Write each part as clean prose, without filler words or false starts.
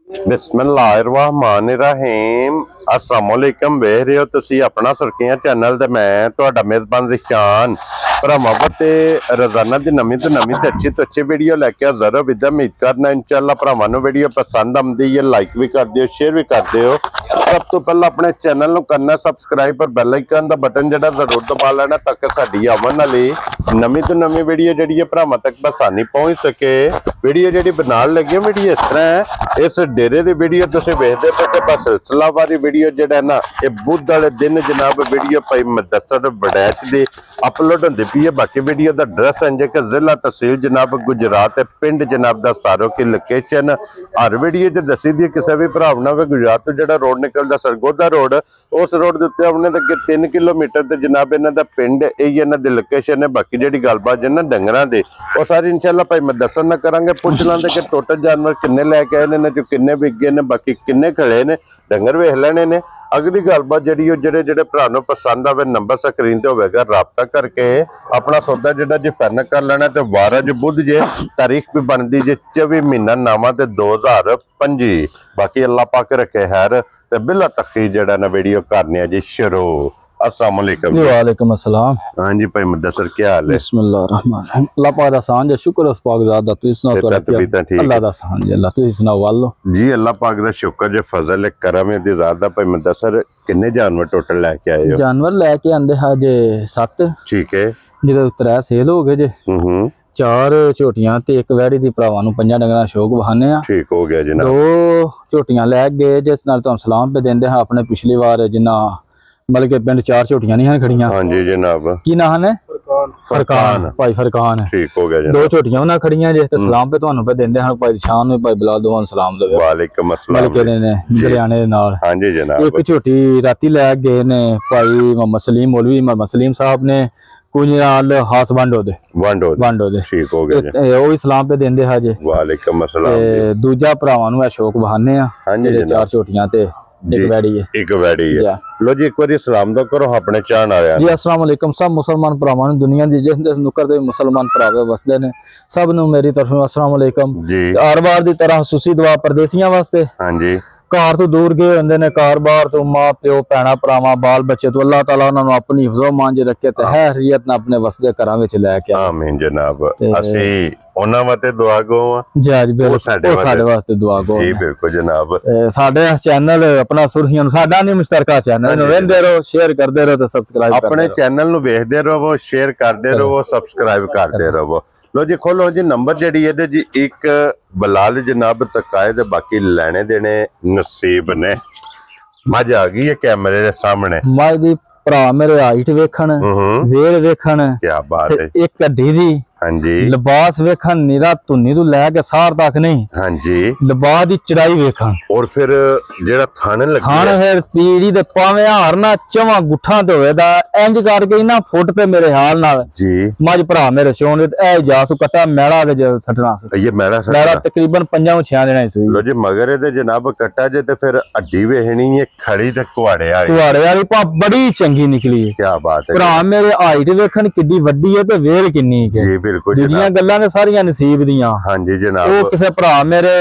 बिस्मिल्लाहिर्रहमानिर्रहीम अस्सलाम वालेकुम। वेख रहे हो तुसी अपना सुर्खियां चैनल ते मैं तुहाडा मेज़बान रिशान भरावां ते रोजाना दी नवीं तो नवीं ते अच्छी वीडियो लैके हाज़र हो। विद उम्मीद करना इंशाअल्लाह भरावां नूं वीडियो पसंद आउंदी है, लाइक भी कर दिओ, शेयर भी कर दिओ। सब तो पहले अपने चैनल नूं करना सब्सक्राइब और बैल आइकन दा बटन जिहड़ा जरूर दबा लेना ताकि साडी आवन वाली नवीं तो नवीं वीडियो जिहड़ी है भरावां तक बसानी पहुंच सके। वीडियो जिहड़ी बनाउण लगे वीडियो इस तरह है, इस डेरे दी वीडियो तुसीं वेखदे पे ते बस सिलसिलावारी वीडियो जिहड़ा ना ये बुध वाले दिन जनाब वीडियो भाई मुदस्सर वड़ैच दी अपलोड होंदी पई है। बाकी वीडियो दा एड्रेस है कि जिला तहसील जनाब गुजरात पिंड जनाब दा सारो की लोकेशन हर वीडियो च दसी दी। किसी भी भरा ना गुजरात तो जिहड़ा रोड निकलदा सरगोदा रोड उस रोड दे उत्ते अपने तक 3 किलोमीटर ते जनाब इन्हां दा पिंड यही इन्हां दी लोकेशन है। बाकी जिहड़ी गलबात जिन्हां डंगरां दी वो सारी इंशाअल्लाह भाई मुदस्सर ना करांगे। पुछ लांदे कि टोटल जानवर किन्ने लैके आए ने, जो किन्ने विके ने, बाकी किन्ने खड़े ने, डंगर वेख लेने ने। अगली गलबात जिहड़ी जेडे भरा नूं पसंद आवे नंबर स्क्रीन ते होवेगा, राबता करके अपना सौदा जिहड़ा जे फाइनल कर लेना। ते 12 जो बुध जे तारीख भी बनदी जे 24 महीना नामा ते 2025। बाकी अल्लाह पाक रखे खैर ते बिला तकी जिहड़ा ना वीडियो करनी है जी शुरू। अस्सलाम वालेकुम। वालेकुम अस्सलाम। हाँ जी भाई मुदस्सर क्या हाल है? बिस्मिल्लाहिर्रहमानिर्रहीम। अल्लाह पाक दा सान जे शुक्र उस पाक ज़ात दा। तुसीं सुनाओ तो अल्लाह दा सान जे अल्लाह तुसीं सुनाओ वालो जी। अल्लाह पाक दा शुक्र जे फजल है करम है दी ज़ात दा। भाई मुदस्सर किन्ने जानवर टोटल लेके आए हो? जानवर लेके आंदे है जे 7। ठीक है, जिहदे 3 सेल हो गए जे, 4 झोटियां ते एक वैड़ी दी भरावां नूं 5 डंगरां शौक बहाने आ। ठीक हो गया जनाब। 2 झोटियां लै गए जिस नाल तुहानूं सलाम पे देंदे हैं। अपने पिछली बार जिन्ना मतलब के पिंड 4 झोटियां नहीं खड़ियां। हाँ जी जनाब। की नाम है? फरकान भाई फरकान है। ठीक हो गया जनाब। 2 झोटियां उन्हां खड़ियां जे ते सलाम पे तुहानूं पे देंदे हैं। भाई शान नूं भाई बिलाल दोवां सलाम देवे। वालेकुम अस्सलाम। मलके ने गलियाने दे नाल। हाँ जी जनाब। एक झोटी राती लै गए ने भाई मोहम्मद सलीम मौलवी मोहम्मद सलीम साहब ने कुछ नाल हास वांडो दे। ठीक हो गया जी। ओ भी सलाम पे देंदे है जे। वालेकुम अस्सलाम। दूजा भरावां नूं शौक बहाने आ। हाँ जी जनाब। 4 झोटियां ते एक वैड़ी है। एक वैड़ी है। लो जी एक बारी सलाम दो करो अपने चाहण वालियां जी। अस्सलाम वालेकुम। सब मुसलमान भरावां नूं दुनिया दी जिस जिस नुक्कर ते मुसलमान भरावे वसदे ने सब नूं मेरी तरफों अस्सलाम वालेकुम जी। हर बार दी तरह खुसूसी दुआ परदेसियां वास्ते। हाँ जी। घर तो दूर गए होंदे ने, घर बार तो मां प्यो भैणा भरावां बाल बच्चे तो अल्लाह ताला उन्हां नूं अपनी हिफ्ज़ो मान च रखे ते हैरियत नाल अपने वसदे घरां विच लैके आए। आमीन जनाब। असी उन्हां वास्ते दुआ गो जी आज बिल्कुल साडे वास्ते दुआ गो जी। बिल्कुल जनाब। साडे चैनल अपना सुर्खियां साडा नहीं मुश्तरका चैनल वेंदे रहो, शेयर करदे रहो ते सब्सक्राइब अपने चैनल नूं वेखदे रहो, शेयर करदे रहो, सब्सक्राइब करदे रहो। लो जी खोलो जी नंबर जी है जी एक बलाल जनाब तकाए दे बाकी लेने देने नसीब ने। मज आ गई है कैमरे के सामने। मज दी भरा मेरे हाइट वेखण वेल वेखण क्या बात है। एक कड्डी दी हाँ जी। लिबास वेखण निरा धुन्नी तो लैके सार तक नहीं। हाँ जी। लिबास दी चढ़ाई वेखण और फिर जेड़ा खाने लगे खान फिर पीड़ी दे पावे हार ना चवा गुठा ते होवेदा इंज करके ना फुट पे मेरे हाल नाल जी। मज भरा मेरे चोण ए जासु कटा मैड़ा दे सटना ये मैड़ा तकरीबन 5-6 दिन सुई। लो जी मगर दे जनाब कटा जे ते फिर हड्डी वेखनी है खड़ी ते कुआड़े वाली पा बड़ी चंगी निकली है। क्या बात है। भरा मेरे हाइट वेखण किड्डी वड्डी है ते वेल किन्नी है जी। बिल्कुल दूजियां गल्लां ने सारियां नसीब दियां। हाँ जी जनाब। वो किसे भरा मेरे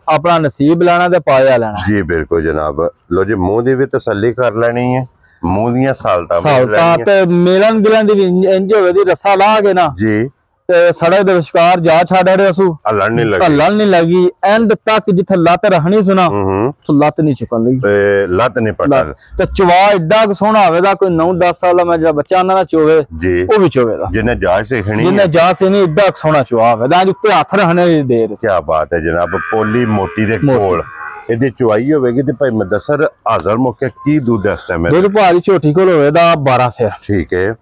अपना नसीब लेना ते पाया लेना जी। बिल्कुल जनाब। लो जी मुंह दी भी तसल्ली कर लेनी है। मुंह दियां सालतां ते मिलन गिलन दी इंज होवे दी रस्सा ला के ना जी ते सड़क दे विचकार जा छाड़े असू हलन नहीं लगी एंड तक जिथे लत रखनी सुना तो लत नहीं चुकन लगी। लत नहीं पकड़ ते चवा एडा सोहना होवेदा कोई 9-10 साल मैं जड़ा बच्चा ना चोवे जी ओ भी चोवेदा जिन्ने जाच सीखनी एडा सोहना चवा होवेदा उत्ते हथ रखने दी देर। क्या बात है जनाब। पोली मोटी दे कोल ਇਹਦੀ ਚੁਆਈ ਹੋਵੇਗੀ ਤੇ ਭਾਈ ਮੁਦੱਸਰ ਹਾਜ਼ਰ ਮੌਕੇ ਕੀ ਦੁੱਧ ਇਸ ਟਾਈਮ ਹੈ? ਦੁੱਧ ਭਾਜੀ ਝੋਟੀ ਕੋਲ ਹੋਵੇਦਾ 12 ਸਿਰ। ਠੀਕ ਹੈ।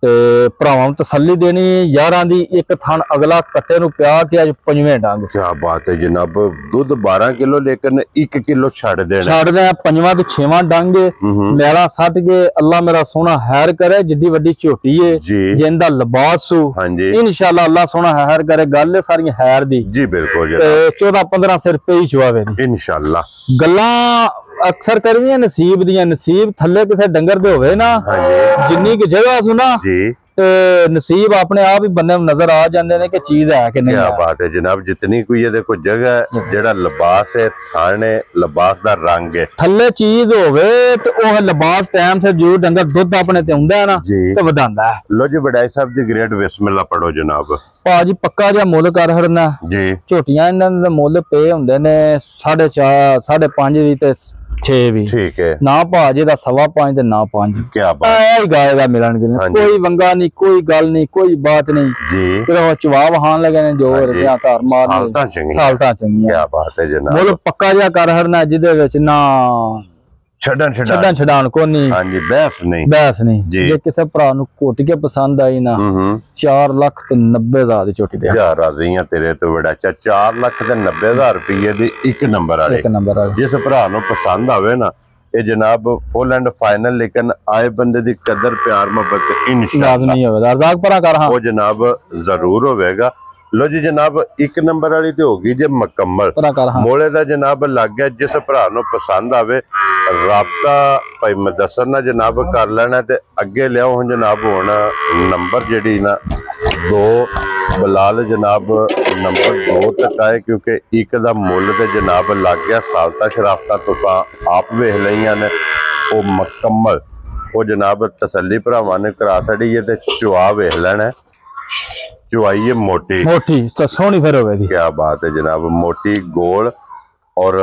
ਤੇ ਭਰਾਵਾਂ ਨੂੰ ਤਸੱਲੀ ਦੇਣੀ ਯਾਰਾਂ ਦੀ ਇੱਕ ਥਣ ਅਗਲਾ ਕੱਟੇ ਨੂੰ ਪਿਆ ਕਿ ਅੱਜ 5ਵੇਂ ਡੰਗ। ਕੀ ਬਾਤ ਹੈ ਜਨਾਬ। ਦੁੱਧ 12 ਕਿਲੋ ਲੇਕਿਨ 1 ਕਿਲੋ ਛੱਡ ਦੇ 5ਵਾਂ ਤੇ 6ਵਾਂ ਡੰਗ ਮੈਲਾ ਸੱਟ ਕੇ ਅੱਲਾ ਮੇਰਾ ਸੋਹਣਾ ਹੈਰ ਕਰੇ। ਜਿੱਡੀ ਵੱਡੀ ਝੋਟੀ ਏ ਜਿੰਦਾ ਲਿਬਾਸ ਸੂ ਇਨਸ਼ਾਅੱਲਾ ਅੱਲਾ ਸੋਹਣਾ ਹੈਰ ਕਰੇ। ਗੱਲ ਸਾਰੀਆਂ ਹੈਰ ਦੀ ਜੀ। ਬਿਲਕੁਲ ਜਨਾਬ। 14-15 ਸਿਰ ਪਈ ਚਵਾਵੇ ਇਨਸ਼ਾਅੱਲਾ। ਗੱਲਾਂ अक्सर करनी नसीब दियां। नसीब थले किसी डंगर दे होवे ना जिन्नी की जगह सुना ਤੇ ਨਸੀਬ ਆਪਣੇ ਆਪ ਹੀ ਬੰਦੇ ਨੂੰ ਨਜ਼ਰ ਆ ਜਾਂਦੇ ਨੇ ਕਿ ਚੀਜ਼ ਹੈ ਕਿ ਨਹੀਂ। ਕੀ ਬਾਤ ਹੈ ਜਨਾਬ, ਜਿਤਨੀ ਕੋਈ ਇਹਦੇ ਕੋਈ ਜਗ੍ਹਾ ਜਿਹੜਾ ਲਿਬਾਸ ਹੈ ਥਾਣੇ ਲਿਬਾਸ ਦਾ ਰੰਗ ਹੈ ਥੱਲੇ ਚੀਜ਼ ਹੋਵੇ ਤੇ ਉਹ ਲਿਬਾਸ ਟਾਈਮ ਸੇ ਜੂ ਡੰਗਰ ਦੁੱਧ ਆਪਣੇ ਤੇ ਹੁੰਦਾ ਹੈ ਨਾ ਤੇ ਵਧਾਉਂਦਾ ਹੈ। ਲੋ ਜੀ ਵਡਾਈ ਸਾਹਿਬ ਦੀ ਗ੍ਰੇਟ ਬਿਸਮਿਲ੍ਲਾ ਪੜੋ ਜਨਾਬ। ਭਾਜੀ ਪੱਕਾ ਜਿਹਾ ਮੁੱਲ ਕਰ ਹੜਨਾ ਜੀ। ਝੋਟੀਆਂ ਇਹਨਾਂ ਦੇ ਮੁੱਲ ਪਏ ਹੁੰਦੇ ਨੇ 4.5 5.5 ਵੀ ਤੇ 6 ਵੀ। ਠੀਕ ਹੈ ਨਾ ਭਾਜੀ ਦਾ 5.25 ਤੇ ਨਾ 5। ਕੀ ਬਾਤ ਹੈ, ਗਾਏ ਦਾ ਮਿਲਣਗੇ ਕੋਈ ਵੰਗਾ ਨਹੀਂ ਕੋਈ ਗੱਲ ਨਹੀਂ ਕੋਈ ਬਾਤ ਨਹੀਂ ਜੀ। ਫਿਰ ਉਹ ਜਵਾਬ ਹਾਣ ਲਗੇ ਨੇ ਜੋ ਰੁਪਿਆ ਘਰ ਮਾਰਨੇ ਸਾਲਤਾਂ ਚੰਗੀਆਂ। ਕੀ ਬਾਤ ਹੈ ਜਨਾਬ, ਮੁੱਲ ਪੱਕਾ ਜਿਹਾ ਕਰ ਹੜਨਾ ਜਿਹਦੇ ਵਿੱਚ ਨਾ ਛੱਡਣ ਕੋ ਨਹੀਂ। ਹਾਂਜੀ ਬਹਿਸ ਨਹੀਂ ਜੇ ਕਿਸੇ ਭਰਾ ਨੂੰ ਘੁੱਟ ਕੇ ਪਸੰਦ ਆਈ ਨਾ 4,90,000 ਦੀ ਝੋਟੀ ਦੇ ਯਾਰ ਰਾਜ਼ੀ ਆ ਤੇਰੇ ਤੋਂ ਬੜਾ 4,90,000 ਰੁਪਏ ਦੀ ਇੱਕ ਨੰਬਰ ਵਾਲੀ ਜਿਸ ਭਰਾ ਨੂੰ ਪਸੰਦ ਆਵੇ ਨਾ ਇਹ ਜਨਾਬ ਫੁੱਲ ਐਂਡ ਫਾਈਨਲ। ਲੇਕਿਨ ਆਏ ਬੰਦੇ ਦੀ ਕਦਰ ਪਿਆਰ ਮੁਹੱਬਤ ਇਨਸ਼ਾਅੱਲਾ ਨਹੀਂ ਹੋਵੇਗਾ ਰਜ਼ਾਕ ਭਰਾ ਕਰ ਹਾਂ ਉਹ ਜਨਾਬ ਜ਼ਰੂਰ ਹੋਵੇਗਾ। लो जी जनाब एक नंबर वाली तो होगी जे मुकम्मल मोले दा जनाब लग गया जिस भरा नूं पसंद आवे राबता भाई मुदस्सर ना जनाब कर लेना ते अगे लियाओ। हुण जनाब हुण नंबर जिहड़ी ना 2 बिलाल जनाब नंबर 2 तक आए क्योंकि एक दा मुल ते जनाब लग गया सालता शराफता तुसां आप वेख लईआं ने वो मुकम्मल वो जनाब तसल्ली भरावां ने करा छड़ी है ते चुआ वेख लेना चुआई है मोटी सोहनी फिर होगी। क्या बात है जनाब, मोटी गोल और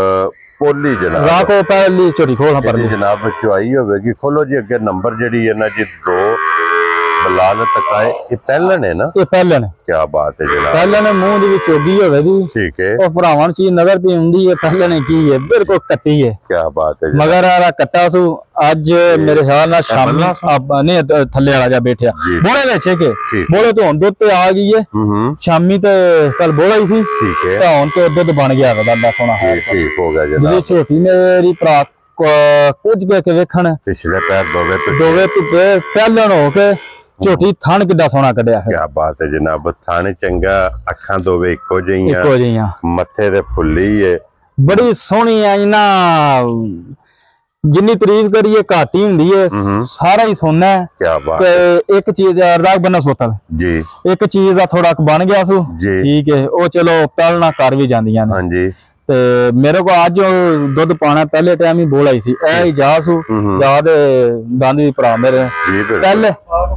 पोली जनाब राको पहली चोरी खोल पर जनाब चुआई होगी। खोलो जी अगे नंबर जी है ना जी 2 बिलाल तकाए ये पहलन है ना, ये पहलन है। क्या बात है जनाब, पहलन मुंह दी चोगी होगी। ठीक है और भरावां नूं चीज नजर पई हुंदी है पहलन की है बिल्कुल कट्टी है। क्या बात है मगर यार कट्टा सु आज मेरे ख्याल ना शाम ने थल्ले वाला जा बैठा बोले वेचे के बोले तो हुण दुध ते आ गई है शामी ते कल बोला ही सी। ठीक है तो हुण तो दुध बन गया बंदा सोना है। ठीक हो गया जनाब, छोटी मेरी भरा कुछ के वेखण पिछले पैर दोवे पे पहलन हो के झोटी थान किड्डा सोना कढ़िया है। क्या बात है जनाब, थाने चंगा अखां दोवे इको जिहियां मथे ते फुल्ली है बड़ी सोहनी आई ना जिन्नी तारीफ करिए घाट ही हुंदी है सारा ही सोना है। क्या बात है। एक चीज रजाक बन्ना सोतल जी एक चीज दा थोड़ा बन गया सु ठीक है वो चलो पहलना कर भी जांदियां ने। हां जी ते मेरे को आज दुध पाना पहले टाइम ही बोला ही सी ए जा सु जा दे दंद भी भरा मेरे पहले।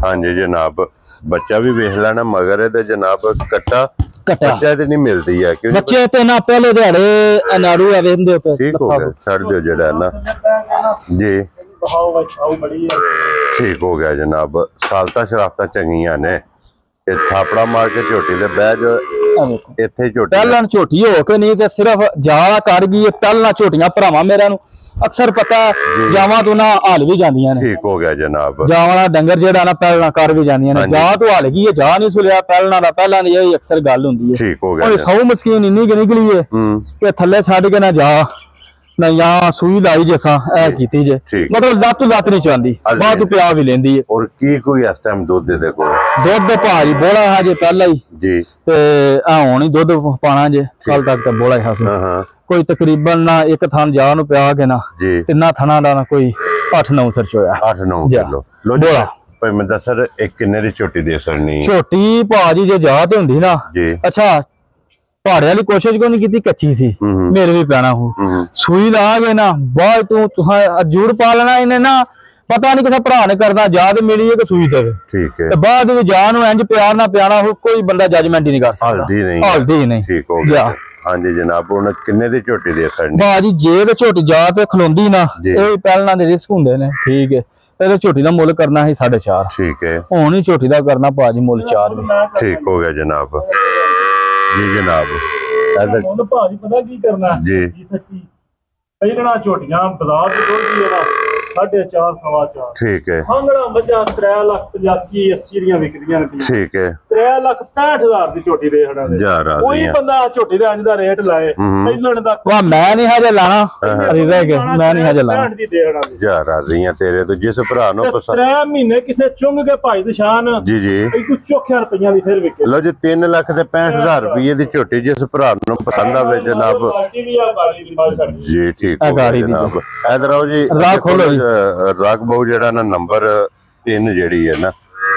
हाँ जी जनाब बच्चा भी वेख लेना मगर ते जनाब कट्टा बच्चा ते नहीं मिलती है क्यों बच्चे ते ना पहले दिहाड़े अनारू आ वेंदे पे। ठीक हो गया छड़ दो जेड़ा ना जी ठीक हो गया जनाब। सालता शराफता चंगियां ने थापड़ा मार के झोटी दे बह जो इत्थे झोटी पहलन झोटी हो के नहीं ते सिर्फ जाला कर गई पहलना झोटियां भरावां मेरे नूं अक्सर पता जावां तो ना हाल भी जांदियां ने। ठीक हो गया जनाब, जावां डंगर जेड़ा ना पहलना कर भी जांदियां ने जा तो हाल गई है जा नहीं सुलिया पहलना दा पहला दी यही अक्सर गल हुंदी है। ठीक हो गया और सौ मस्कीन इन्नी के निकली है कि थल्ले छड़ के ना जा ना यहाँ सुई लाई जैसा ऐ कीती जे मतलब लत नहीं चाहती बात प्या भी लेंदी है। और की कोई इस टाइम दूध दे देखो दूध भारी बोला है जे पहला ही जी ते हुण ही दूध पाना जे कल तक तो बोला है कोई तकरीबन ना एक थान जा नु प्या के ना तिन्ना थाना दा ना कोई 8-9 सर चोया 8-9 किलो लो बोला भाई मैं दस सर एक किन्ने दी छोटी दे सरनी छोटी भाजी जे जा ते हुंदी ना अच्छा भाड़े वाली कोशिश को नहीं की कच्ची सी मेरे भी पैना हूँ सुई ला गए ना बाद तू जुड़ पा लेना इन्हें ना पता नहीं किसी भरा ने करना याद मिली है कि सुई देवे। ठीक है बाद जान इंज प्यार ना प्याना हो कोई बंदा जजमेंट ही नहीं कर सकता हल्दी नहीं। ठीक हो गया हाँ जी जनाब हुण किन्ने दी झोटी दे सकनी भाजी जे ते झोटी जा ते खलोंदी ना ये पहलना दे रिस्क हुंदे ने। ठीक है पहले झोटी दा मुल करना है 4.5। ठीक है हुण ही झोटी दा करना भाजी मुल 4 भी। ठीक हो गया जनाब जी जनाब भाजी पता की करना जी सच्ची पहलना झोटियां बाजार दे दुध दी ना 4.5 4.25। ठीक है हांगड़ा मझां 3,85,80 ਦੀਆਂ ਵਿਕਦੀਆਂ ਨੇ। ਠੀਕ है 3,65,000 ਦੀ ਝੋਟੀ ਦੇ ਹੜਾ ਦੇ ਕੋਈ ਬੰਦਾ ਝੋਟੀ ਦੇ ਅੰਜ ਦਾ ਰੇਟ ਲਾਏ ਪਹਿਲਣ ਦਾ ਵਾ ਮੈਂ ਨਹੀਂ ਹਜੇ ਲਾਣਾ ਖਰੀਦਾ ਕੇ ਮੈਂ ਨਹੀਂ ਹਜੇ ਲਾਣਾ ਦੀ ਦੇ ਹੜਾ ਦੇ ਜਾ ਰਾਜ਼ੀਆਂ ਤੇਰੇ ਤੋਂ ਜਿਸ ਭਰਾ ਨੂੰ ਪਸੰਦ 3 ਮਹੀਨੇ ਕਿਸੇ ਚੁੰਗ ਕੇ ਭਾਈ ਦੀ ਸ਼ਾਨ ਜੀ ਜੀ ਕੋਈ ਚੋਖਿਆ ਰੁਪਈਆਂ ਦੀ ਫਿਰ ਵਿਕੇ ਲੋ ਜੀ 3,65,000 ਰੁਪਏ ਦੀ ਝੋਟੀ ਜਿਸ ਭਰਾ ਨੂੰ ਪਸੰਦ ਆਵੇ ਜਨਾਬ ਜੀ। ਠੀਕ ਹੈ ਜਨਾਬ इधर आओ जी राग खोलो राग बहु जेड़ा ना नंबर 3 जेड़ी है ना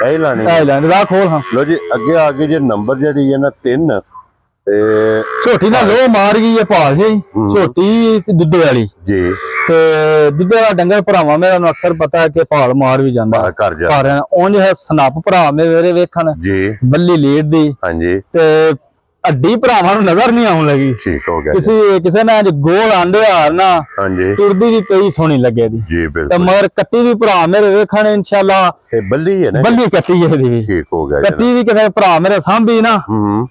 ਇਹ ਲਾਣੀ ਰਾ ਖੋਲ ਹਾਂ ਲੋ ਜੀ ਅੱਗੇ ਆ ਗਏ ਜੇ ਨੰਬਰ ਜਿਹੜੀ ਹੈ ਨਾ 3 ਤੇ ਝੋਟੀ ਨਾ ਲੋ ਮਾਰ ਗਈ ਹੈ ਭਾਲ ਜੀ ਝੋਟੀ ਦੁੱਧੇ ਵਾਲੀ ਜੀ ਤੇ ਦੁੱਧੇ ਵਾਲਾ ਡੰਗਰ ਭਰਾਵਾਂ ਮੇਰਾ ਨੂੰ ਅਕਸਰ ਪਤਾ ਹੈ ਕਿ ਭਾਲ ਮਾਰ ਵੀ ਜਾਂਦਾ ਪਰ ਉਂਝ ਹੈ ਸਨੱਪ ਭਰਾ ਮੇਰੇ ਵੇਖਣ ਜੀ ਬੱਲੀ ਲੀਡ ਦੀ ਹਾਂਜੀ ਤੇ ਅੱਡੀ ਭਰਾਵਾਂ ਨੂੰ ਨਜ਼ਰ ਨਹੀਂ ਆਉਣ ਲੱਗੀ ਠੀਕ ਹੋ ਗਿਆ ਕਿਸੇ ਨੇ ਅੱਜ ਗੋਲ ਆਂਦੇ ਹਾਰ ਨਾ ਹਾਂਜੀ ਤੁਰਦੀ ਵੀ ਪਈ ਸੋਹਣੀ ਲੱਗੇ ਦੀ ਜੀ ਬਿਲਕੁਲ ਤੇ ਮਗਰ ਕੱਟੀ ਵੀ ਭਰਾ ਮੇਰੇ ਵੇਖਣ ਇਨਸ਼ਾਅੱਲਾ ਇਹ ਬੱਲੀ ਹੈ ਨਾ ਬੱਲੀ ਕੱਟੀ ਹੈ ਦੀ ਠੀਕ ਹੋ ਗਿਆ ਕੱਟੀ ਵੀ ਕਿਸੇ ਭਰਾ ਮੇਰੇ ਸਾਂਭੀ ਨਾ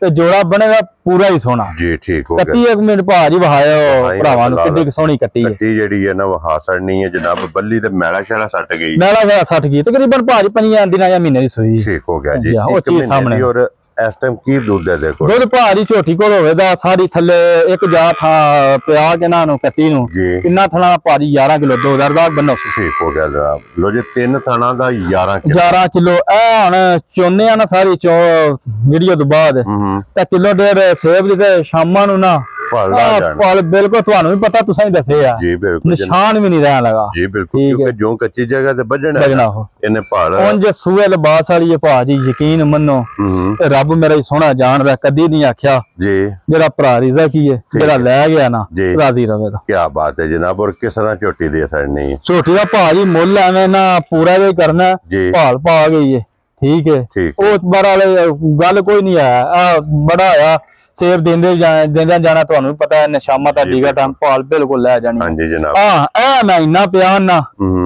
ਤੇ ਜੋੜਾ ਬਣੇਗਾ ਪੂਰਾ ਹੀ ਸੋਹਣਾ ਜੀ ਠੀਕ ਹੋ ਗਿਆ ਕੱਟੀ ਇੱਕ ਮਿੰਟ ਭਾਜੀ ਵਹਾਇਓ ਭਰਾਵਾਂ ਨੂੰ ਕਿੱਡੀ ਸੋਹਣੀ ਕੱਟੀ ਹੈ ਕੱਟੀ ਜਿਹੜੀ ਹੈ ਨਾ ਵਹਾ ਸੜਨੀ ਹੈ ਜਨਾਬ ਬੱਲੀ ਤੇ ਮੈਲਾ ਛੜਾ ਸੱਟ ਗਈ ਮੈਲਾ ਛੜਾ ਸੱਟ ਗਈ ਤਕਰੀਬਨ ਭਾਜੀ 5 ਦਿਨਾਂ ਜਾਂ ਮਹੀਨੇ ਦੀ ਸੂਈ ਠੀਕ ਹੋ ਗਿਆ ਜੀ ਉਹ ਚੀਜ਼ ਸਾਹਮਣੇ ਔਰ ਇਸ ਟਾਈਮ ਕੀ ਦੁੱਧ ਹੈ ਦੇਖੋ ਦੁੱਧ ਭਾਰੀ ਝੋਟੀ ਕੋਲ ਹੋਵੇਗਾ ਸਾਰੀ ਥੱਲੇ ਇੱਕ ਜਾ ਥਾਂ ਪਿਆ ਕੇ ਨਾ ਨੂੰ ਕੱਟੀ ਨੂੰ ਕਿੰਨਾ ਥਣਾ ਭਾਰੀ 11 ਕਿਲੋ 2000 ਦਾ ਬੰਨੋ ਠੀਕ ਹੋ ਗਿਆ ਜਨਾਬ ਲੋ ਜੀ 3 ਥਣਾ ਦਾ 11 ਕਿਲੋ ਇਹ ਹੁਣ ਚੋਨੇ ਆ ਨਾ ਸਾਰੀ ਚੋ ਵੀਡੀਓ ਤੋਂ ਬਾਅਦ ਤਾਂ ਕਿਲੋ ਡੇਢ ਸੇਬ ਦੀ ਤੇ ਸ਼ਾਮਾਂ ਨੂੰ ਨਾ ਭਾਲ ਬਿਲਕੁਲ ਤੁਹਾਨੂੰ ਵੀ ਪਤਾ ਤੁਸੀਂ ਹੀ ਦੱਸੇ ਆ ਜੀ ਬਿਲਕੁਲ ਨਿਸ਼ਾਨ ਵੀ ਨਹੀਂ ਰਹਿਣ ਲਗਾ ਜੀ ਬਿਲਕੁਲ ਕਿਉਂਕਿ ਜੋ ਕੱਚੀ ਜਗ੍ਹਾ ਤੇ ਵੱਜਣਾ ਇਹਨੇ ਭਾਲ ਉਂਝ ਸੂਏ ਲਿਬਾਸ ਵਾਲੀ ਹੈ ਭਾਜੀ ਯਕੀਨ ਮੰਨੋ ਤੇ ਰੱਬ ਮੇਰਾ ਹੀ ਸੋਹਣਾ ਜਾਣਦਾ ਕਦੀ ਨਹੀਂ ਆਖਿਆ ਜੀ ਜਿਹੜਾ ਭਰਾ ਰਿਜ਼ਾ ਕੀ ਹੈ ਜਿਹੜਾ ਲੈ ਗਿਆ ਨਾ ਰਾਜ਼ੀ ਰਵੇ ਦਾ ਕੀ ਬਾਤ ਹੈ ਜਨਾਬ ਔਰ ਕਿਸ ਤਰ੍ਹਾਂ ਝੋਟੀ ਦੇ ਸੜਨੀ ਹੈ ਝੋਟੀ ਦਾ ਭਾਜੀ ਮੁੱਲ ਐਵੇਂ ਨਾ ਪੂਰਾ ਵੀ ਕਰਨਾ ਭਾਲ ਪਾ ਗਈ ਹੈ ਠੀਕ ਹੈ ਉਹ ਬਾਰ ਵਾਲੇ ਗੱਲ ਕੋਈ ਨਹੀਂ ਆਇਆ ਆ ਬੜਾ ਆ ਸੇਬ ਦਿੰਦੇ ਜਾਣਾ ਤੁਹਾਨੂੰ ਵੀ ਪਤਾ ਹੈ ਸ਼ਾਮਾਂ ਦਾ ਡੀਗਾ ਟਾਈਮ ਭਾਲ ਬਿਲਕੁਲ ਲੈ ਜਾਣੀ ਹਾਂਜੀ ਜਨਾਬ ਇਹ ਮੈਂ ਇੰਨਾ ਪਿਆਰ ਨਾ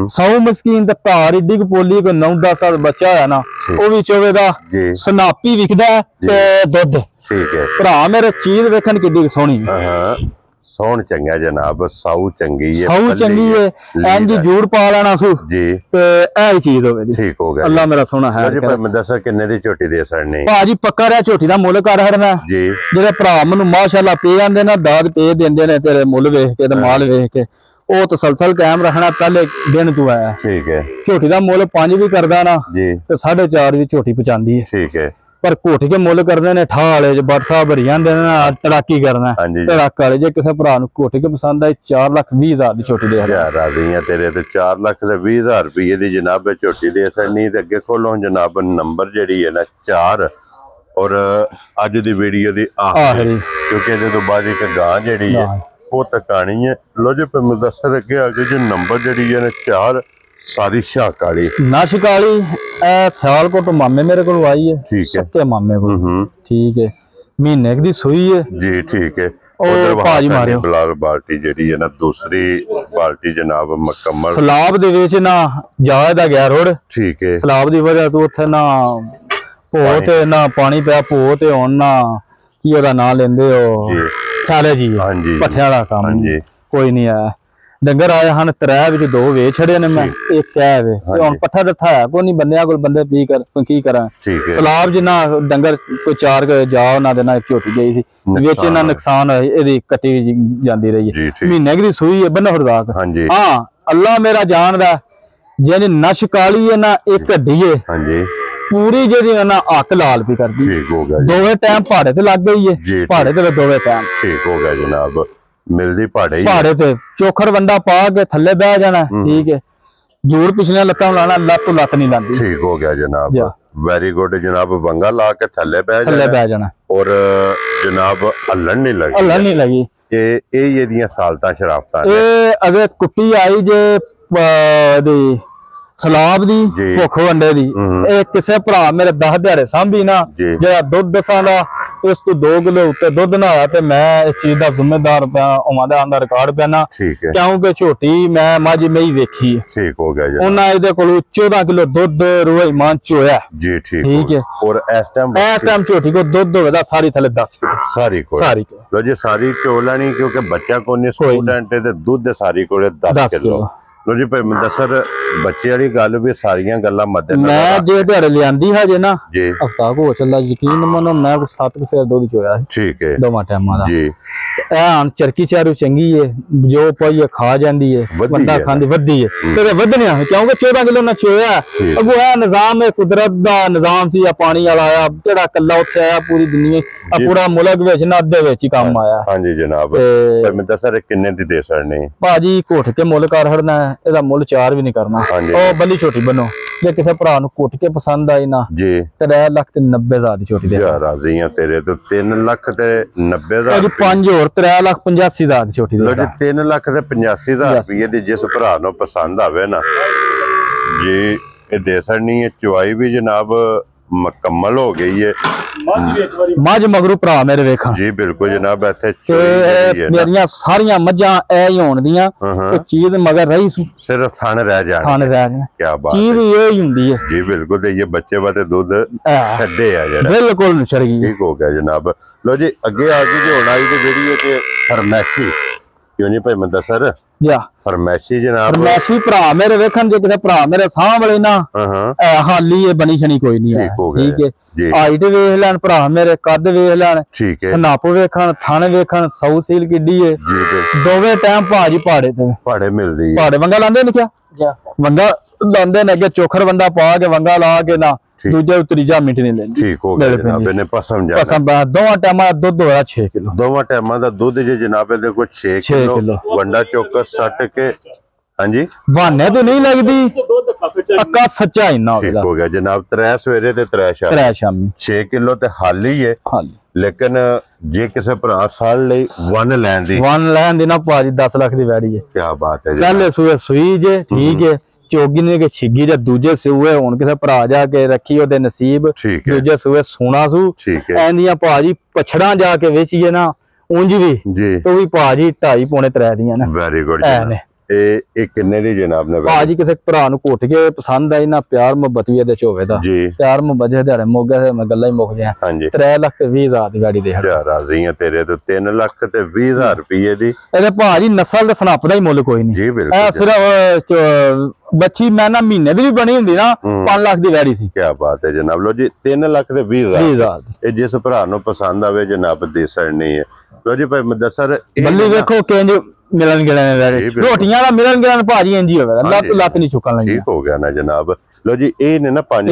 100 ਮਸਕੀਨ ਤੇ ਭਾਰ ਏਡੀ ਕੁ ਪੋਲੀ ਕੋ 9-10 ਸਾਲ ਬੱਚਾ ਹੋਇਆ ਨਾ ਉਹ ਵੀ ਚੋਵੇ ਦਾ ਸਨਾਪੀ ਵਿਕਦਾ ਤੇ ਦੁੱਧ ਠੀਕ ਹੈ ਭਰਾ ਮੇਰੇ ਚੀਜ਼ ਵੇਖਣ ਕਿੱਡੀ ਸੋਹਣੀ ਸੋਹਣ ਚੰਗਾ ਜਨਾਬ ਸਾਊ ਚੰਗੀ ਹੈ ਸਾਊ ਚੰਗੀ ਹੈ ਐਂਦੀ ਜੂੜ ਪਾ ਲੈਣਾ ਸੂ ਜੀ ਤੇ ਇਹ ਚੀਜ਼ ਹੋਵੇ ਜੀ ਠੀਕ ਹੋ ਗਿਆ ਅੱਲਾ ਮੇਰਾ ਸੋਹਣਾ ਹੈ ਜੀ ਮੈਂ ਦੱਸਾਂ ਕਿੰਨੇ ਦੀ ਝੋਟੀ ਦੇ ਸੜਨੀ ਭਾਜੀ ਪੱਕਾ ਰਿਆ ਝੋਟੀ ਦਾ ਮੁੱਲ ਕਰ ਹੜਨਾ ਜੀ ਜਿਹੜੇ ਭਰਾ ਮੈਨੂੰ ਮਾਸ਼ਾਅੱਲਾ ਪੇ ਜਾਂਦੇ ਨਾ ਦਾਦ ਪੇ ਦਿੰਦੇ ਨੇ ਤੇਰੇ ਮੁੱਲ ਵੇਖ ਕੇ ਤੇ ਮਾਲ ਵੇਖ ਕੇ ਉਹ ਤਸਲਸਲ ਕਾਇਮ ਰੱਖਣਾ ਪਹਿਲੇ ਦਿਨ ਤੂੰ ਆਇਆ ਠੀਕ ਹੈ ਝੋਟੀ ਦਾ ਮੁੱਲ 5 ਵੀ ਕਰਦਾ ਨਾ ਜੀ ਤੇ 4.5 ਦੀ ਝੋਟੀ ਪਹੁੰਚਾਉਂਦੀ ਹੈ ਠੀਕ ਹੈ ਪਰ ਘੋਟ ਕੇ ਮੁੱਲ ਕਰਦੇ ਨੇ ਠਾ ਵਾਲੇ ਜ ਬਟਸਾ ਭਰੀ ਜਾਂਦੇ ਨੇ ਨਾ ਤੜਾਕੀ ਕਰਨਾ ਤੜਾਕ ਵਾਲੇ ਜੇ ਕਿਸੇ ਭਰਾ ਨੂੰ ਘੋਟ ਕੇ ਪਸੰਦ ਆਏ 4,20,000 ਦੀ ਝੋਟੀ ਦੇ ਯਾਰ ਰਾਜ਼ੀਆਂ ਤੇਰੇ ਤੇ 4,20,000 ਰੁਪਏ ਦੀ ਜਨਾਬ ਝੋਟੀ ਦੇ ਸੜਨੀ ਤੇ ਅੱਗੇ ਖੋਲੋ ਜਨਾਬ ਨੰਬਰ ਜਿਹੜੀ ਹੈ ਨਾ 4 ਔਰ ਅੱਜ ਦੀ ਵੀਡੀਓ ਦੀ ਆਖਰੀ ਕਿਉਂਕਿ ਇਹਦੇ ਤੋਂ ਬਾਅਦ ਇੱਕ ਗਾਂ ਜਿਹੜੀ ਹੈ ਉਹ ਤਕਾਣੀ ਹੈ ਲੋ ਜੇ ਮੈਂ ਦੱਸ ਅੱਗੇ ਆ ਗਏ ਜੋ ਨੰਬਰ ਜਿਹੜੀ ਹੈ ਨਾ 4 ਸਾਰੀ ਸ਼ਾਹ ਕਾਲੀ ਨਸ਼ ਕਾਲੀ ਸਿਆਲਕੋਟ ਮਾਮੇ ਮੇਰੇ ਕੋਲ ਆਈ ਹੈ ਸੱਤੇ ਮਾਮੇ ਕੋਲ ਠੀਕ ਹੈ ਮਹੀਨੇ ਦੀ ਸੂਈ ਹੈ ਜੀ ਠੀਕ ਹੈ ਉਹ ਭਾਜੀ ਮਾਰਿਓ ਬਲਾਲ ਬਾਲਟੀ ਜਿਹੜੀ ਹੈ ਨਾ ਦੂਸਰੀ ਬਾਲਟੀ ਜਨਾਬ ਮੁਕੰਮਲ ਸਲਾਬ ਦੇ ਵਿੱਚ ਨਾ ਜਾਇ ਦਾ ਗਿਆ ਰੋੜ ਠੀਕ ਹੈ ਸਲਾਬ ਦੀ ਵਜ੍ਹਾ ਤੋਂ ਉੱਥੇ ਨਾ ਭੋ ਤੇ ਨਾ ਪਾਣੀ ਪਿਆ ਭੋ ਤੇ ਹੁਣ ਨਾ ਕੀ ਉਹਦਾ ਨਾਂ ਲੈਂਦੇ ਉਹ ਸਾਲੇ ਜੀ ਪੱਠਿਆਂ ਵਾਲਾ ਕੰਮ ਕੋਈ ਨਹੀਂ ਆਇਆ ਡੰਗਰ ਆਏ ਹਨ 3 ਵਿੱਚ 2 ਵੇਚ ਛੜੇ ਨੇ ਮੈਂ ਇੱਕ ਕਹਿ ਵੇ ਹੁਣ ਪੱਠਾ ਡੱਠਾ ਹੈ ਕੋਈ ਨਹੀਂ ਬੰਦਿਆਂ ਕੋਲ ਬੰਦੇ ਪੀ ਕਰ ਕੀ ਕਰਾਂ ਸਲਾਬ ਜਿੰਨਾ ਡੰਗਰ ਕੋਈ 4 ਜਾ ਉਹਨਾਂ ਦੇ ਨਾਲ ਝੋਟੀ ਗਈ ਸੀ ਵਿੱਚ ਇਹਨਾਂ ਨੁਕਸਾਨ ਹੋਇਆ ਇਹਦੀ ਕੱਟੀ ਜਾਂਦੀ ਰਹੀ ਹੈ ਮਹੀਨੇ ਦੀ ਸੂਈ ਹੈ ਬੰਨਾ ਹਰਦਾਕ ਹਾਂ ਅੱਲਾ ਮੇਰਾ ਜਾਣਦਾ ਜਿਹਨੇ ਨਸ਼ ਕਾਲੀ ਹੈ ਨਾ ਇੱਕ ਹੱਡੀ ਹੈ ਪੂਰੀ ਜਿਹੜੀ ਨਾ ਅੱਖ ਲਾਲ ਵੀ ਕਰਦੀ ਠੀਕ ਹੋ ਗਿਆ ਦੋਵੇਂ ਟਾਈਮ ਪਹਾੜੇ ਤੇ ਲੱਗ ਗਈ ਹੈ ਪਹਾੜੇ ਤੇ ਦੋਵੇਂ ਟਾਈਮ ਠੀਕ ਹੋ ਗਿਆ ਜਨਾਬ ਮਿਲਦੀ ਪਹਾੜੇ ਤੇ ਚੋਖਰ ਵੰਡਾ ਪਾ ਕੇ ਥੱਲੇ ਬਹਿ ਜਾਣਾ ਠੀਕ ਹੈ ਜੋੜ ਪਿਛਲੀਆਂ ਲੱਤਾਂ ਲਾਣਾ ਲੱਤ ਲੱਤ ਨਹੀਂ ਲਾਂਦੀ ਠੀਕ ਹੋ ਗਿਆ ਜਨਾਬ ਵੈਰੀ ਗੁੱਡ ਜਨਾਬ ਵੰਗਾ ਲਾ ਕੇ ਥੱਲੇ ਬਹਿ ਜਾਣਾ ਔਰ ਜਨਾਬ ਹੱਲਣ ਨਹੀਂ ਲੱਗੀ ਇਹ ਇਹਦੀਆਂ ਸਾਲਤਾਂ ਸ਼ਰਾਫਤਾਂ ਇਹ ਅਗੇ ਕੁੱਟੀ ਆਈ ਜੇ ਦੀ ਸਲਾਬ ਦੀ ਭੁੱਖ ਵੰਡੇ ਦੀ ਇਹ ਕਿਸੇ ਭਰਾ ਮੇਰੇ 10 ਦਿਹਾੜੇ ਸਾਂਭੀ ਨਾ ਜਿਹੜਾ ਦੁੱਧ ਦਸਾਂ ਦਾ ਇਸ ਤੋਂ 2 ਕਿਲੋ ਉੱਤੇ ਦੁੱਧ ਨਾ ਆਇਆ ਤੇ ਮੈਂ ਇਸ ਚੀਜ਼ ਦਾ ਜ਼ਿੰਮੇਦਾਰ ਪਿਆ ਉਮਾਦਾ ਆਂਦਾ ਰਿਕਾਰਡ ਪੈਣਾ ਕਿਉਂਕਿ ਝੋਟੀ ਮੈਂ ਮਾਝੀ ਮੇਈ ਵੇਖੀ ਠੀਕ ਹੋ ਗਿਆ ਜੀ ਉਹਨਾਂ ਇਹਦੇ ਕੋਲ 14 ਕਿਲੋ ਦੁੱਧ ਰੋਈ ਮਾਂ ਚੋਇਆ ਜੀ ਠੀਕ ਹੈ ਔਰ ਇਸ ਟਾਈਮ ਝੋਟੀ ਕੋ ਦੁੱਧ ਹੋਵੇਦਾ ਸਾਰੀ ਥੱਲੇ 10 ਕਿਲੋ ਸਾਰੀ ਲੋ ਜੀ ਸਾਰੀ ਚੋਲਣੀ ਕਿਉਂਕਿ ਬੱਚਾ ਕੋਨੇ ਸਟੂਡੈਂਟ ਤੇ ਦੁੱਧ ਸਾਰੀ ਕੋਲੇ 10 ਕਿਲੋ ਲੋ ਜੀ ਭਾਈ ਮੰਦਸਰ ਬੱਚੇ ਵਾਲੀ ਗੱਲ ਵੀ ਸਾਰੀਆਂ ਗੱਲਾਂ ਮੱਦੇ ਮੈਂ ਜੇ ਦਿਹਾੜੇ ਲਿਆਂਦੀ ਹਜੇ ਨਾ ਹਫਤਾ ਕੋ ਚੱਲਾ ਯਕੀਨ ਮੰਨੋ ਮੈਂ 7 ਸੇਰ ਦੁੱਧ ਚੋਇਆ ਠੀਕ ਹੈ ਦੋਵਾਂ ਟਾਈਮਾਂ ਦਾ ਜੀ ਇਹ ਚਰਕੀ ਚਾਰੂ ਚੰਗੀ ਹੈ ਜੋ ਪਈ ਖਾ ਜਾਂਦੀ ਹੈ ਬੰਦਾ ਖਾਂਦੀ ਵੱਧੀ ਹੈ ਤੇ ਵਧਣਿਆ ਕਿਉਂਕਿ 14 ਕਿਲੋ ਨਾ ਚੋਇਆ ਅਗੋ ਇਹ ਨਿਜ਼ਾਮ ਹੈ ਕੁਦਰਤ ਦਾ ਨਿਜ਼ਾਮ ਸੀ ਆ ਪਾਣੀ ਵਾਲਾ ਆਇਆ ਜਿਹੜਾ ਕੱਲਾ ਉੱਥੇ ਆਇਆ ਪੂਰੀ ਦੁਨੀਆ ਆ ਪੂਰਾ ਮੁਲਕ ਵਿੱਚ ਨਾ ਅੱਧੇ ਵਿੱਚ ਹੀ ਕੰਮ ਆਇਆ ਹਾਂਜੀ ਜਨਾਬ ਭਾਈ ਮੰਦਸਰ ਕਿੰਨੇ ਦੀ ਦੇ ਸੜਨੀ ਭਾਜੀ ਘੁੱਟ ਕੇ ਮੁੱਲ ਕਰ ਹੜਨਾ ਇਹਦਾ ਮੁੱਲ 4 ਵੀ ਨਹੀਂ ਕਰਨਾ ਉਹ ਬੱਲੀ ਛੋਟੀ ਬਨੋ ਜੇ ਕਿਸੇ ਭਰਾ ਨੂੰ ਕੁੱਟ ਕੇ ਪਸੰਦ ਆਈ ਨਾ ਜੀ 3,90,000 ਦੀ ਝੋਟੀ ਦੇ ਰਾਜ਼ੀ ਆ ਤੇਰੇ ਤੋਂ 3,90,000 ਜੀ 5 ਹੋਰ 3,85,000 ਦੀ ਝੋਟੀ ਦੇ 3,85,000 ਰੁਪਏ ਦੀ ਜਿਸ ਭਰਾ ਨੂੰ ਪਸੰਦ ਆਵੇ ਨਾ ਜੀ ਇਹ ਦੇ ਸਕਣੀ ਹੈ। ਚੁਆਈ ਵੀ ਜਨਾਬ ਮੁਕੰਮਲ ਹੋ गई है। मझ मगरू भरा मेरे वेखा जी बिल्कुल जनाब इत्थे मेरियां सारियां मझां ऐ ही होण दियां ते चीज मगर रही सिर्फ थन रह जाने क्या बात चीज ये ही हुंदी है जी बिल्कुल ते ये बच्चे वाते दूध छड्डे आ जेड़ा बिल्कुल नचड़ गई ठीक हो गया जनाब। लो जी अगे आ गई जो हुण आई दी वीडियो ते फरमैशी क्यों नहीं भाई मंदा सर या फरमैशी जनाब फरमैशी भरा मेरे वेखन जे किसे भरा मेरे सामने ना हाली ये बनी शनी कोई नहीं है ठीक है हाइट वेख लैन भरा मेरे कद वेख लैन ठीक है सनाप वेखन थन वेखन सौ सील किड्डी है दोवे टाइम भाजी पहाड़े ते पहाड़े मिलदी है पहाड़े वंगा लांदे ने क्या वंगा लांदे ने अगे चोखर बंदा पा के वंगा ला के ना दूजे त्रीजा मिनट नहीं लेंदी ठीक हो गया जनाब ने पसम जा पसम दोवां टाइमां दा दुध होया 6 किलो दोवां टाइमां दा दुध जे जनाब दे को 6 किलो वंडा चौकस सट के हां जी वाने तो नहीं लगदी अक्का सच्चा इना ठीक हो गया जनाब 3 सवेरे ते 3 शामी 6 किलो ते हाली है लेकिन जे किसे भरा साल ले वन लैन दी ना भाजी 10 लाख दी वैड़ी है क्या बात है पहले सुए सुई जे ठीक है चोगी ने के छिगी जा दूजे सूए हुन किसे भरा जाके रखी ओदे नसीब दूजे सूए सोना सू एंदियां भाजी पछड़ा जाके वेचिए ना उंज भी जी तो भी भाजी 2.5 पौने 3 दियां ना वेरी गुड ਇਹ ਕਿੰਨੇ ਦੀ ਜਨਾਬ ਨੇ ਭਾਜੀ ਕਿਸੇ ਭਰਾ ਨੂੰ ਘੁੱਟ ਕੇ ਪਸੰਦ ਆਈ ਨਾ ਪਿਆਰ ਮੁਹੱਬਤ ਵੀ ਇਹਦੇ ਚ ਹੋਵੇ ਦਾ ਪਿਆਰ ਮੁਹੱਬਤ ਦੇ ਦਿਹਾੜੇ ਮੋਗੇ ਤੇ ਮੈਂ ਗੱਲਾਂ ਹੀ ਮੁੱਕ ਗਿਆ 3,20,000 ਦੀ ਗਾੜੀ ਦੇ ਹਜ਼ਾਰ ਰਾਜ਼ੀ ਆ ਤੇਰੇ ਤੋਂ 3,20,000 ਰੁਪਏ ਦੀ ਇਹਦੇ ਭਾਜੀ ਨਸਲ ਦੇ ਸਨੱਪ ਦਾ ਹੀ ਮੁੱਲ ਕੋਈ ਨਹੀਂ ਜੀ ਬਿਲਕੁਲ ਇਹ ਸਿਰਫ ਬੱਚੀ ਮੈਂ ਨਾ ਮਹੀਨੇ ਦੀ ਵੀ ਬਣੀ ਹੁੰਦੀ ਨਾ 5 ਲੱਖ ਦੀ ਵੈੜੀ ਸੀ ਕੀ ਬਾਤ ਹੈ ਜਨਾਬ। ਲੋ ਜੀ 3,20,000 ਇਹ ਜਿਸ ਭਰਾ ਨੂੰ ਪਸੰਦ ਆਵੇ ਜਨਾਬ ਦੇ ਸਰਨੀ ਹੈ। ਲੋ ਜੀ ਭਾਈ ਮੁਦੱਸਰ ਬੱਲੀ ਵੇਖੋ ਕਿੰਜ मिलन गिलन रोटियां दा मिलन गिलन भाजी इंजी होवे लत लत नहीं चुकन लगी ठीक हो गया ना जनाब। लो जी ए ने ना पंज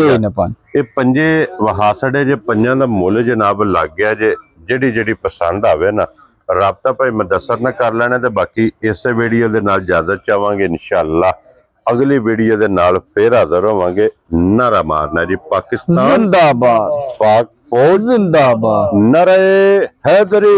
ए पंजे वहासड़े जे पंजां दा मुੱਲ जनाब लग गया जे जेड़ी जेड़ी पसंद आवे ना राबता भाई मुदस्सर ना कर लेना ते बाकी इस वीडियो दे नाल इजाजत चाहांगे इंशाअल्लाह अगली वीडियो दे नाल फिर हाजिर होवांगे। नारा मारना जी पाकिस्तान जिंदाबाद पाक फौज जिंदाबाद नारे हैदरी।